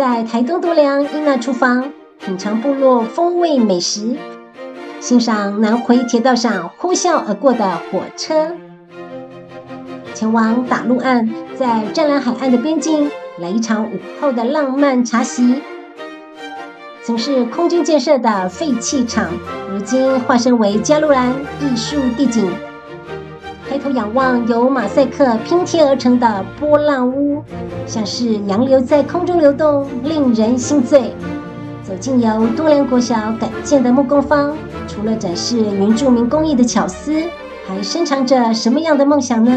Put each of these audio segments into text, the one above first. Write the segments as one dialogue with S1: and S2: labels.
S1: 在台东多良英娜厨房品尝部落风味美食，欣赏南回铁道上呼啸而过的火车，前往打鹿岸，在湛蓝海岸的边境来一场午后的浪漫茶席。曾是空军建设的废弃场，如今化身为加路兰艺术地景。抬头仰望由马赛克拼贴而成的波浪屋，像是洋流在空中流动，令人心醉。走进由多良国小改建的木工坊，除了展示原住民工艺的巧思，还深藏着什么样的梦想呢？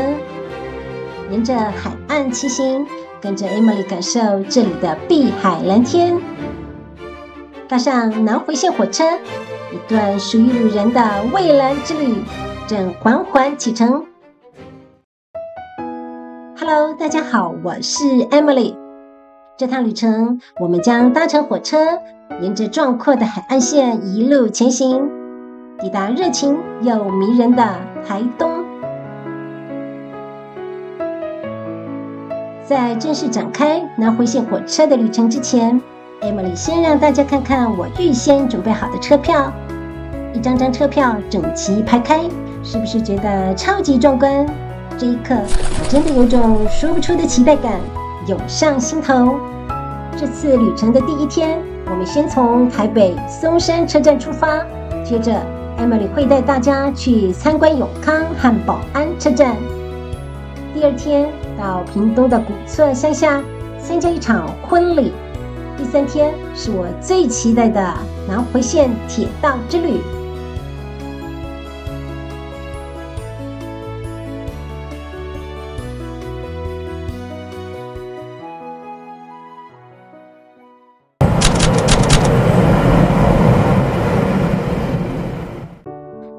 S1: 沿着海岸骑行，跟着 Emily 感受这里的碧海蓝天。搭上南回线火车，一段属于旅人的蔚蓝之旅正缓缓启程。Hello， 大家好，我是 Emily。这趟旅程，我们将搭乘火车，沿着壮阔的海岸线一路前行，抵达热情又迷人的台东。在正式展开南回线火车的旅程之前，Emily 先让大家看看我预先准备好的车票，一张张车票整齐排开，是不是觉得超级壮观？这一刻，我真的有种说不出的期待感涌上心头。这次旅程的第一天，我们先从台北松山车站出发，接着 Emily 会带大家去参观永康和保安车站。第二天到屏东的古厝乡下参加一场婚礼。第三天是我最期待的南回线铁道之旅。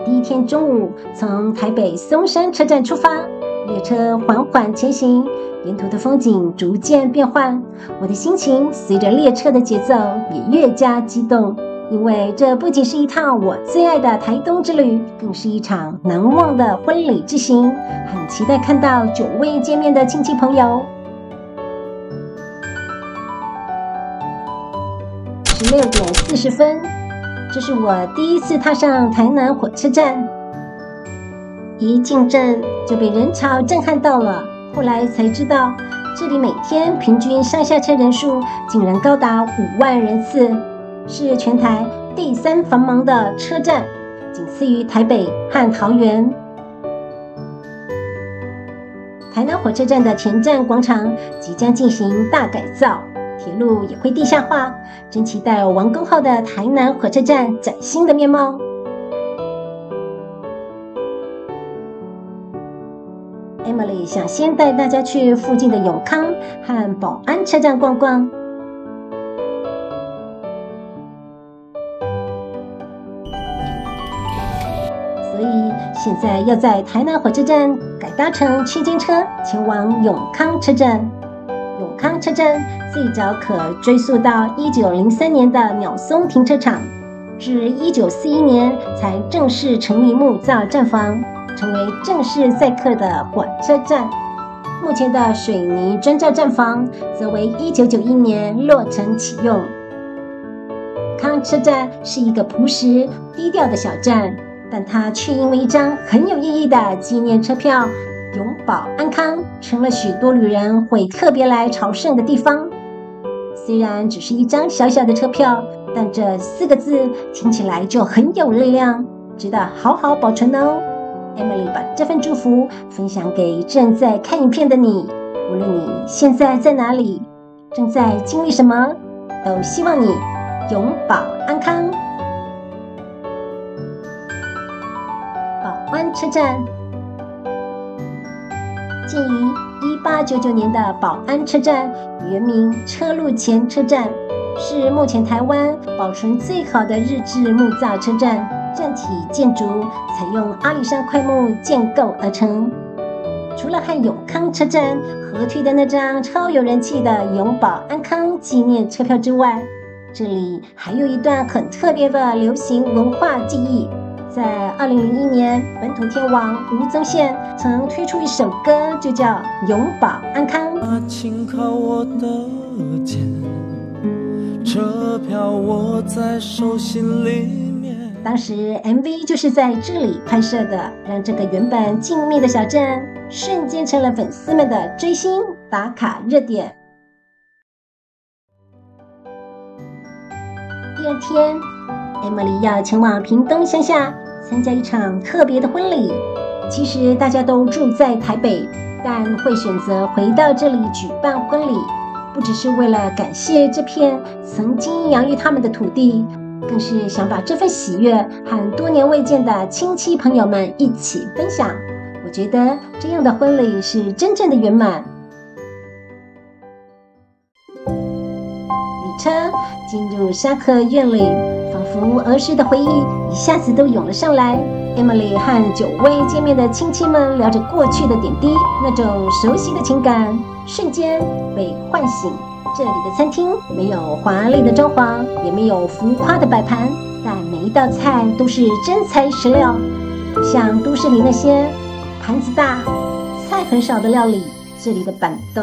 S1: 第一天中午从台北松山车站出发，列车缓缓前行，沿途的风景逐渐变换，我的心情随着列车的节奏也越加激动，因为这不仅是一趟我最爱的台东之旅，更是一场难忘的婚礼之行，很期待看到久未见面的亲戚朋友。16点40分，这是我第一次踏上台南火车站，一进站就被人潮震撼到了。后来才知道，这里每天平均上下车人数竟然高达5万人次，是全台第3繁忙的车站，仅次于台北和桃园。台南火车站的前站广场即将进行大改造，铁路也会地下化，真期待完工后的台南火车站崭新的面貌。Emily 想先带大家去附近的永康和保安车站逛逛。所以现在要在台南火车站改搭乘区间车前往永康车站。永康车站最早可追溯到1903年的鸟松停车场，至1941年才正式成立木造站房，成为正式载客的火车站。目前的水泥砖造站房则为1991年落成启用。康车站是一个朴实低调的小站，但它却因为一张很有意义的纪念车票永保安康，成了许多旅人会特别来朝圣的地方。虽然只是一张小小的车票，但这4个字听起来就很有力量，值得好好保存哦。Emily 把这份祝福分享给正在看影片的你，无论你现在在哪里，正在经历什么，都希望你永保安康。保安车站建于1899年的保安车站，原名车路前车站，是目前台湾保存最好的日治木造车站。站体建筑采用阿里山块木建构而成。除了和永康车站合推的那张超有人气的永保安康纪念车票之外，这里还有一段很特别的流行文化记忆。在2001年，本土天王吴宗宪曾推出一首歌，就叫《永保安康》。
S2: 轻靠我的肩，车票握在手心里面。
S1: 当时 MV 就是在这里拍摄的，让这个原本静谧的小镇瞬间成了粉丝们的追星打卡热点。第二天 Emily 要前往屏东乡下参加一场特别的婚礼。其实大家都住在台北，但会选择回到这里举办婚礼，不只是为了感谢这片曾经养育他们的土地，更是想把这份喜悦和多年未见的亲戚朋友们一起分享。我觉得这样的婚礼是真正的圆满。礼车进入沙克院里，仿佛儿时的回忆一下子都涌了上来。Emily 和久未见面的亲戚们聊着过去的点滴，那种熟悉的情感瞬间被唤醒。这里的餐厅没有华丽的装潢，也没有浮夸的摆盘，但每一道菜都是真材实料，不像都市里那些盘子大、菜很少的料理。这里的板豆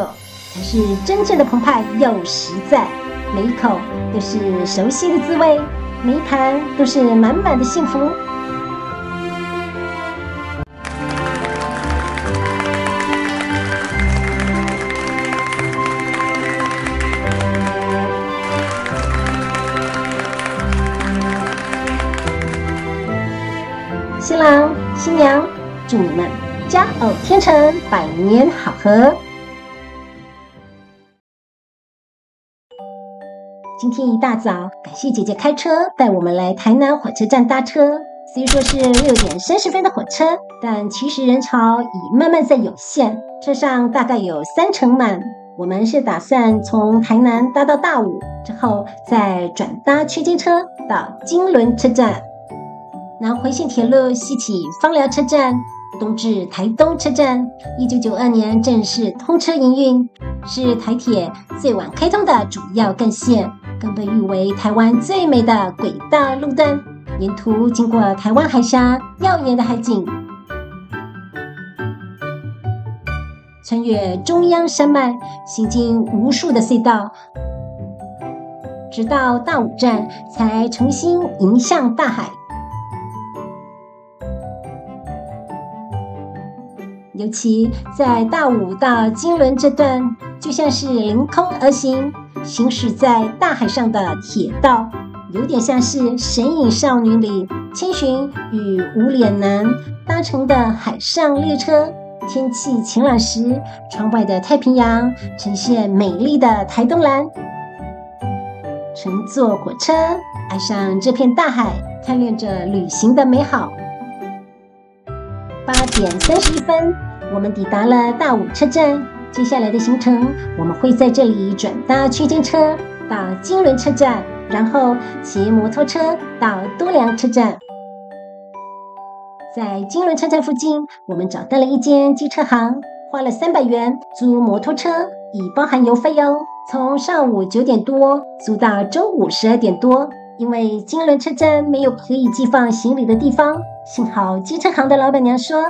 S1: 才是真正的澎湃又实在，每一口都是熟悉的滋味，每一盘都是满满的幸福。新郎新娘，祝你们佳偶天成，百年好合。今天一大早，感谢姐姐开车带我们来台南火车站搭车。虽说是6点30分的火车，但其实人潮已慢慢在涌现，车上大概有30%满。我们是打算从台南搭到大武，之后再转搭区间车到金轮车站。南回线铁路西起枋寮车站，东至台东车站。1992年正式通车营运，是台铁最晚开通的主要干线，更被誉为台湾最美的轨道路段。沿途经过台湾海峡耀眼的海景，穿越中央山脉，行经无数的隧道，直到大武站才重新迎向大海。尤其在大武到金轮这段，就像是凌空而行，行驶在大海上的铁道，有点像是《神隐少女》里千寻与无脸男搭乘的海上列车。天气晴朗时，窗外的太平洋呈现美丽的台东蓝。乘坐火车，爱上这片大海，贪恋着旅行的美好。8点31分，我们抵达了大武车站。接下来的行程，我们会在这里转搭区间车到金轮车站，然后骑摩托车到多良车站。在金轮车站附近，我们找到了一间机车行，花了300元租摩托车，已包含油费哦。从上午9点多租到中午12点多。因为金轮车站没有可以寄放行李的地方，幸好机车行的老板娘说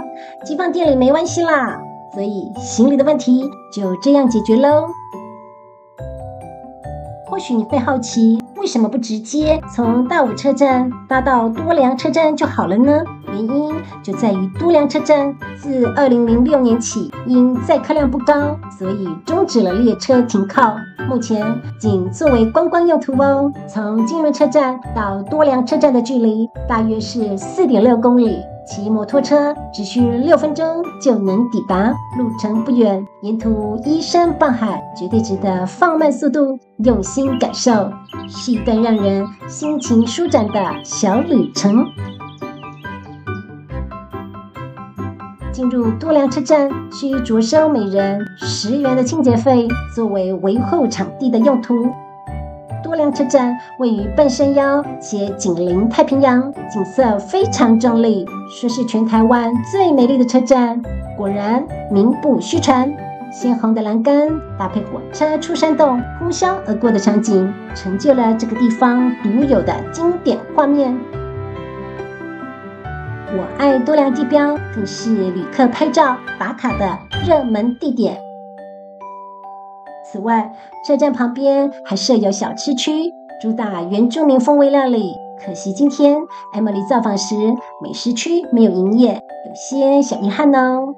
S1: 寄放店里没关系啦，所以行李的问题就这样解决喽。或许你会好奇，为什么不直接从大武车站搭到多良车站就好了呢？原因就在于多良车站自2006年起因载客量不高，所以终止了列车停靠，目前仅作为观光用途哦。从金轮车站到多良车站的距离大约是4.6公里，骑摩托车只需6分钟就能抵达，路程不远，沿途依山傍海，绝对值得放慢速度，用心感受，是一段让人心情舒展的小旅程。进入多良车站，需着收每人10元的清洁费，作为维护场地的用途。多良车站位于半山腰，且紧邻太平洋，景色非常壮丽，说是全台湾最美丽的车站。果然名不虚传，鲜红的栏杆搭配火车出山洞呼啸而过的场景，成就了这个地方独有的经典画面。我爱多良地标更是旅客拍照打卡的热门地点。此外，车站旁边还设有小吃区，主打原住民风味料理。可惜今天 Emily 造访时，美食区没有营业，有些小遗憾哦。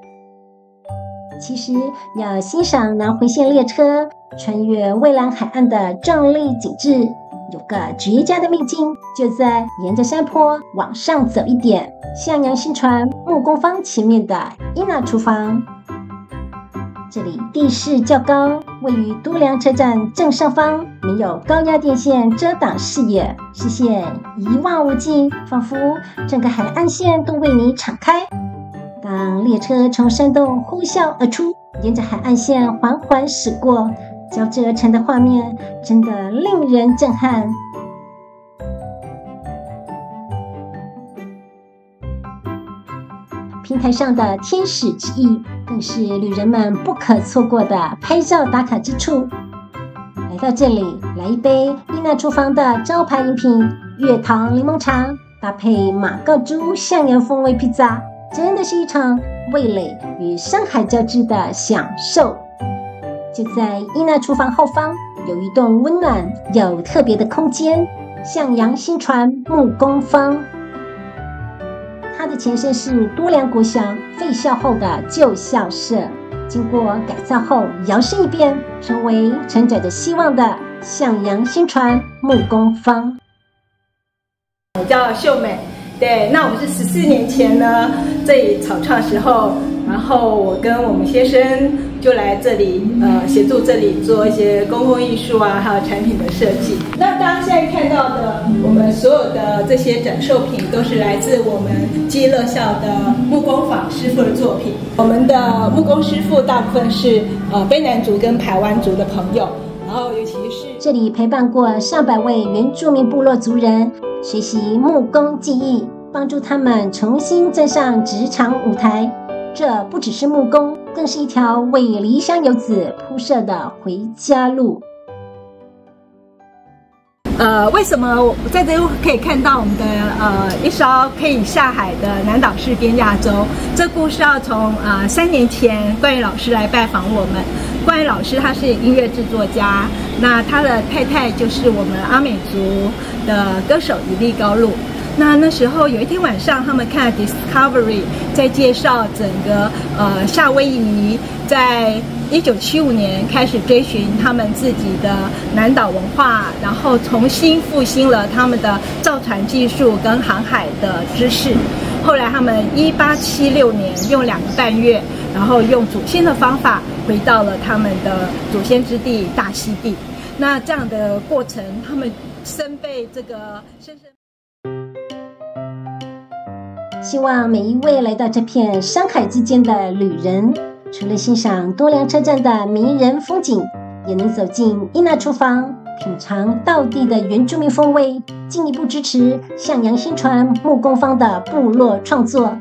S1: 其实要欣赏南回线列车穿越蔚蓝海岸的壮丽景致，有个绝佳的秘境，就在沿着山坡往上走一点，向阳新船木工坊前面的伊娜厨房。这里地势较高，位于都良车站正上方，没有高压电线遮挡视野，视线一望无际，仿佛整个海岸线都为你敞开。当列车从山洞呼啸而出，沿着海岸线缓缓驶过，交织而成的画面真的令人震撼。平台上的天使之翼更是旅人们不可错过的拍照打卡之处。来到这里，来一杯伊娜厨房的招牌饮品月桃柠檬茶，搭配马告猪象牙风味披萨，真的是一场味蕾与山海交织的享受。就在伊娜厨房后方，有一栋温暖又特别的空间——向阳新传木工坊。它的前身是都良国小废校后的旧校舍，经过改造后摇身一变，成为承载着希望的向阳新传木工坊。
S3: 我叫秀美，对，那我们是14年前呢，这里草创时候，然后我跟我们先生就来这里协助这里做一些公共艺术啊，还有产品的设计。那大家现在看到的，我们所有的这些展售品都是来自我们基乐校的木工坊师傅的作品。我们的木工师傅大部分是卑南族跟排湾族的朋友，然后尤其是
S1: 这里陪伴过上百位原住民部落族人学习木工技艺，帮助他们重新站上职场舞台。这不只是木工，更是一条为离乡游子铺设的回家路。
S3: 为什么在这里可以看到我们的一艘可以下海的南岛式边架舟？这故事要从3年前冠宇老师来拜访我们。冠宇老师他是音乐制作家，那他的太太就是我们阿美族的歌手伊利高露。那时候有一天晚上，他们看 Discovery 在介绍整个夏威夷在1975年开始追寻他们自己的南岛文化，然后重新复兴了他们的造船技术跟航海的知识。后来他们1876年用2个半月，然后用祖先的方法回到了他们的祖先之地大溪地。那这样的过程，他们深被这个深深。
S1: 希望每一位来到这片山海之间的旅人，除了欣赏都良车站的迷人风景，也能走进伊娜厨房，品尝道地的原住民风味，进一步支持向阳新传木工坊的部落创作，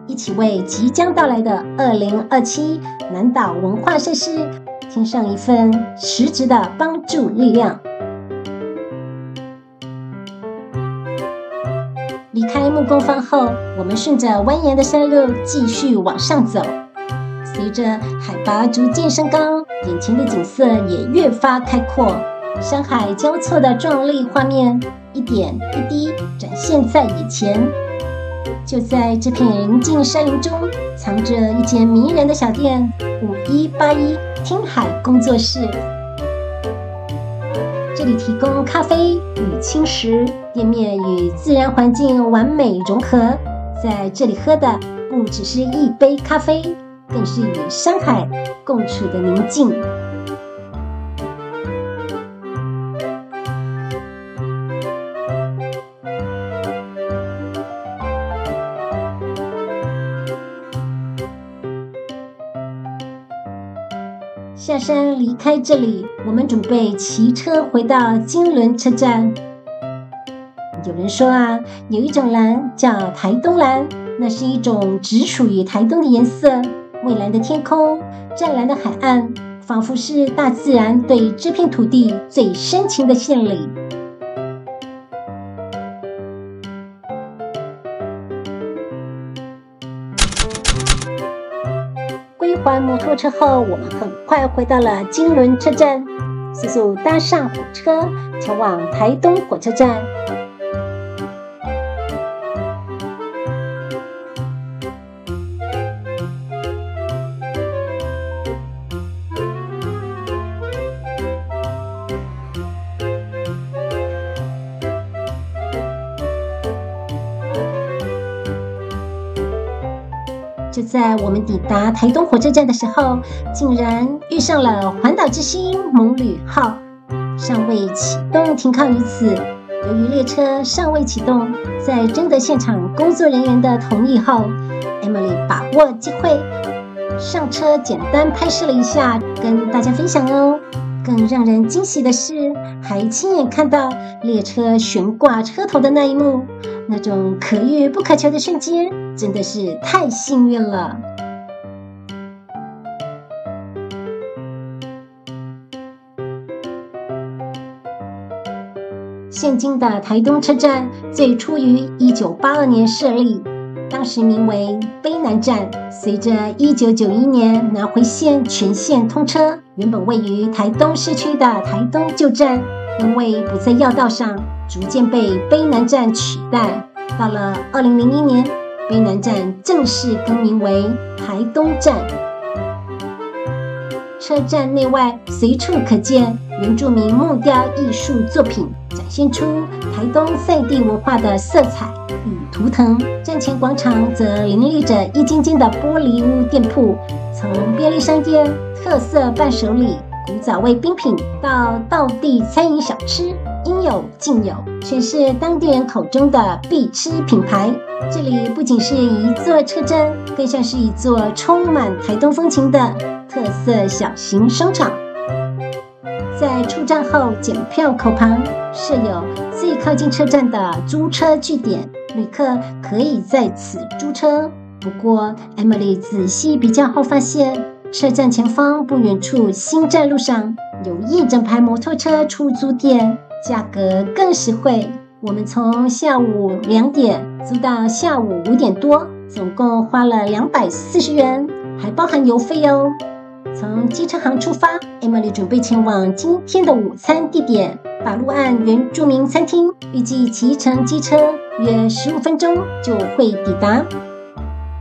S1: 一起为即将到来的2027南岛文化盛事添上一份实质的帮助力量。离开木工坊后，我们顺着蜿蜒的山路继续往上走。随着海拔逐渐升高，眼前的景色也越发开阔，山海交错的壮丽画面一点一滴展现在眼前。就在这片宁静山林中，藏着一间迷人的小店5181听海工作室。这里提供咖啡与轻食，店面与自然环境完美融合。在这里喝的不只是一杯咖啡，更是与山海共处的宁静。下山离开这里，我们准备骑车回到金轮车站。有人说啊，有一种蓝叫台东蓝，那是一种只属于台东的颜色。蔚蓝的天空，湛蓝的海岸，仿佛是大自然对这片土地最深情的献礼。归还摩托车后，我们很快回到了金轮车站。速速搭上火车，前往台东火车站。就在我们抵达台东火车站的时候，竟然遇上了环岛之星猛旅号尚未启动停靠于此。由于列车尚未启动，在征得现场工作人员的同意后， Emily 把握机会上车，简单拍摄了一下，跟大家分享哦。更让人惊喜的是，还亲眼看到列车悬挂车头的那一幕，那种可遇不可求的瞬间，真的是太幸运了。现今的台东车站最初于1982年设立，当时名为卑南站，随着1991年南回线全线通车，原本位于台东市区的台东旧站，因为不在要道上，逐渐被卑南站取代。到了2001年，卑南站正式更名为台东站。车站内外随处可见原住民木雕艺术作品，展现出台东在地文化的色彩与图腾。站前广场则林立着一间间的玻璃屋店铺，从便利商店、特色伴手礼、古早味冰品到道地餐饮小吃，应有尽有，全是当地人口中的必吃品牌。这里不仅是一座车站，更像是一座充满台东风情的特色小型商场。在出站后检票口旁设有最靠近车站的租车据点，旅客可以在此租车。不过 Emily 仔细比较后发现，车站前方不远处新站路上有一整排摩托车出租店，价格更实惠。我们从下午2点租到下午5点多，总共花了240元，还包含油费哦。从机车行出发， Emily 准备前往今天的午餐地点法路岸原住民餐厅，预计骑乘机车约15分钟就会抵达。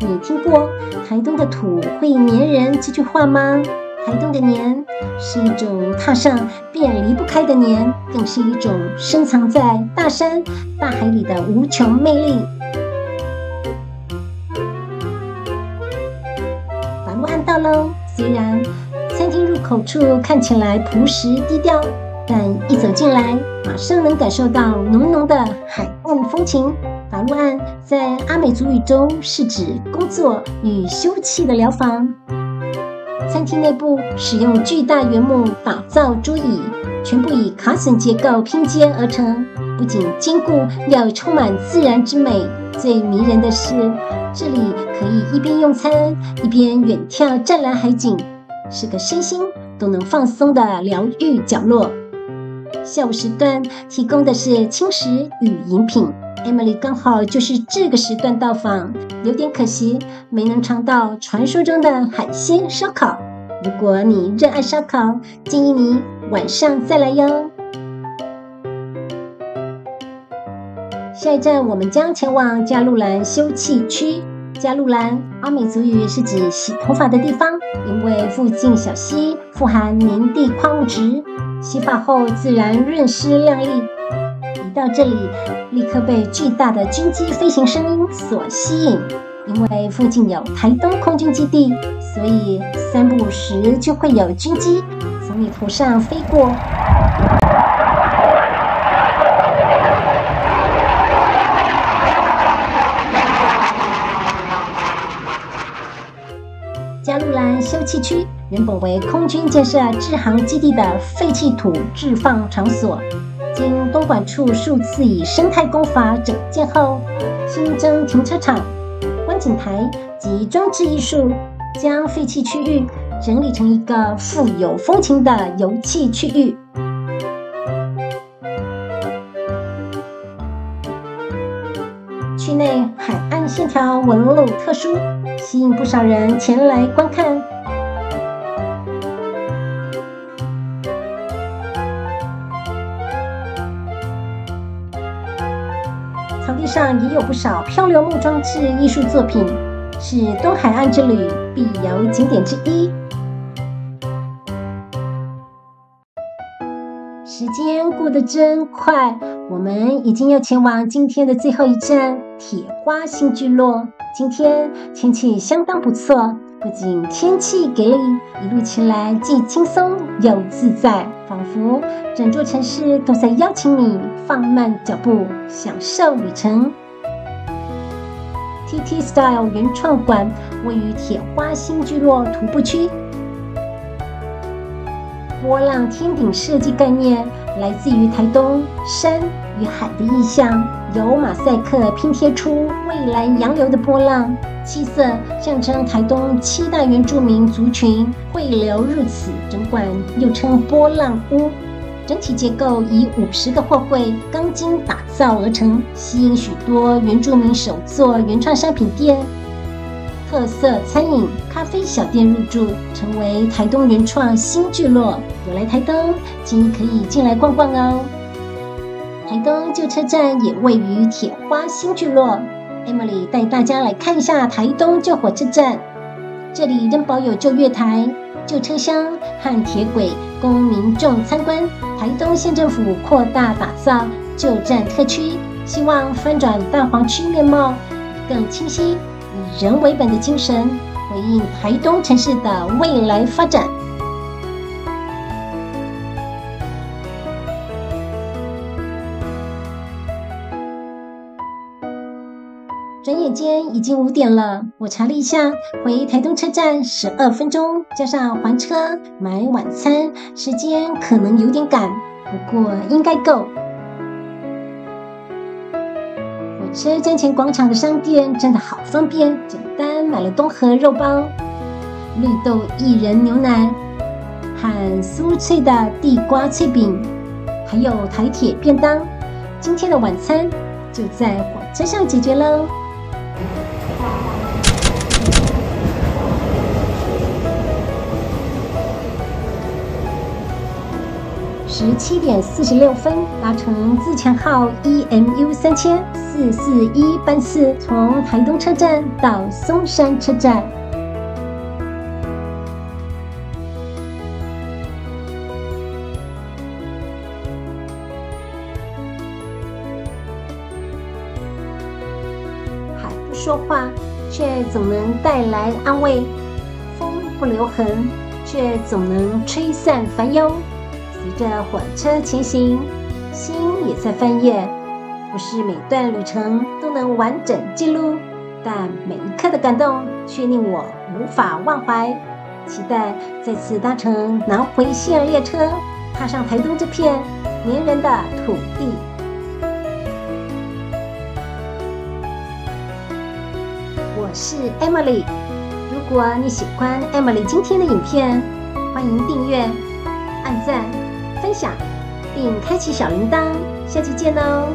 S1: 你听过台东的土会黏人这句话吗？台东的黏是一种踏上便离不开的黏，更是一种深藏在大山大海里的无穷魅力。法路岸到喽，虽然餐厅入口处看起来朴实低调，但一走进来，马上能感受到浓浓的海岸风情。法路岸在阿美族语中是指工作与休憩的疗房。餐厅内部使用巨大原木打造桌椅，全部以卡榫结构拼接而成，不仅坚固，又充满自然之美。最迷人的是，这里可以一边用餐，一边远眺湛蓝海景，是个身心都能放松的疗愈角落。下午时段提供的是轻食与饮品， Emily 刚好就是这个时段到访，有点可惜没能尝到传说中的海鲜烧烤。如果你热爱烧烤，建议你晚上再来哟。下一站我们将前往加路兰休憩区。加路兰阿美族语是指洗头发的地方，因为附近小溪富含粘地矿物质，洗发后自然润湿亮丽。一到这里，立刻被巨大的军机飞行声音所吸引。因为附近有台东空军基地，所以3不5时就会有军机从你头上飞过。加路兰休憩区原本为空军建设制航基地的废弃土置放场所，经东管处数次以生态工法整建后，新增停车场、观景台及装置艺术，将废弃区域整理成一个富有风情的游憩区域。区内海岸线条纹路特殊，吸引不少人前来观看。地上也有不少漂流木装置艺术作品，是东海岸之旅必游景点之一。时间过得真快，我们已经要前往今天的最后一站铁花新聚落。今天天气相当不错，不仅天气给力，一路起来既轻松又自在，仿佛整座城市都在邀请你放慢脚步，享受旅程。TT Style 原创馆位于铁花新聚落徒步区。波浪天顶设计概念来自于台东山与海的意象，由马赛克拼贴出蔚蓝洋流的波浪，七色象征台东7大原住民族群汇流入此，整馆又称波浪屋。整体结构以50个货柜钢筋打造而成，吸引许多原住民手作原创商品店、特色餐饮、咖啡小店入驻，成为台东原创新聚落。有来台东，建议可以进来逛逛哦。台东旧车站也位于铁花新聚落。Emily 带大家来看一下台东旧火车站，这里仍保有旧月台、旧车厢和铁轨供民众参观。台东县政府扩大打造旧站特区，希望翻转大黄区面貌，更清晰，以人为本的精神，回应台东城市的未来发展。转眼间已经5点了，我查了一下，回台东车站12分钟，加上还车买晚餐，时间可能有点赶，不过应该够。火车站前广场的商店真的好方便，简单买了东河肉包、绿豆薏仁牛奶和酥脆的地瓜脆饼，还有台铁便当。今天的晚餐就在火车上解决喽。17点46分，搭乘自强号 EMU 3441班次，从台东车站到松山车站。还不说话，却总能带来安慰；风不留痕，却总能吹散烦忧。随着火车前行，心也在翻页。不是每段旅程都能完整记录，但每一刻的感动却令我无法忘怀。期待再次搭乘南回线列车，踏上台东这片黏人的土地。我是 Emily， 如果你喜欢 Emily 今天的影片，欢迎订阅、按赞、分享，并开启小铃铛。下期见哦！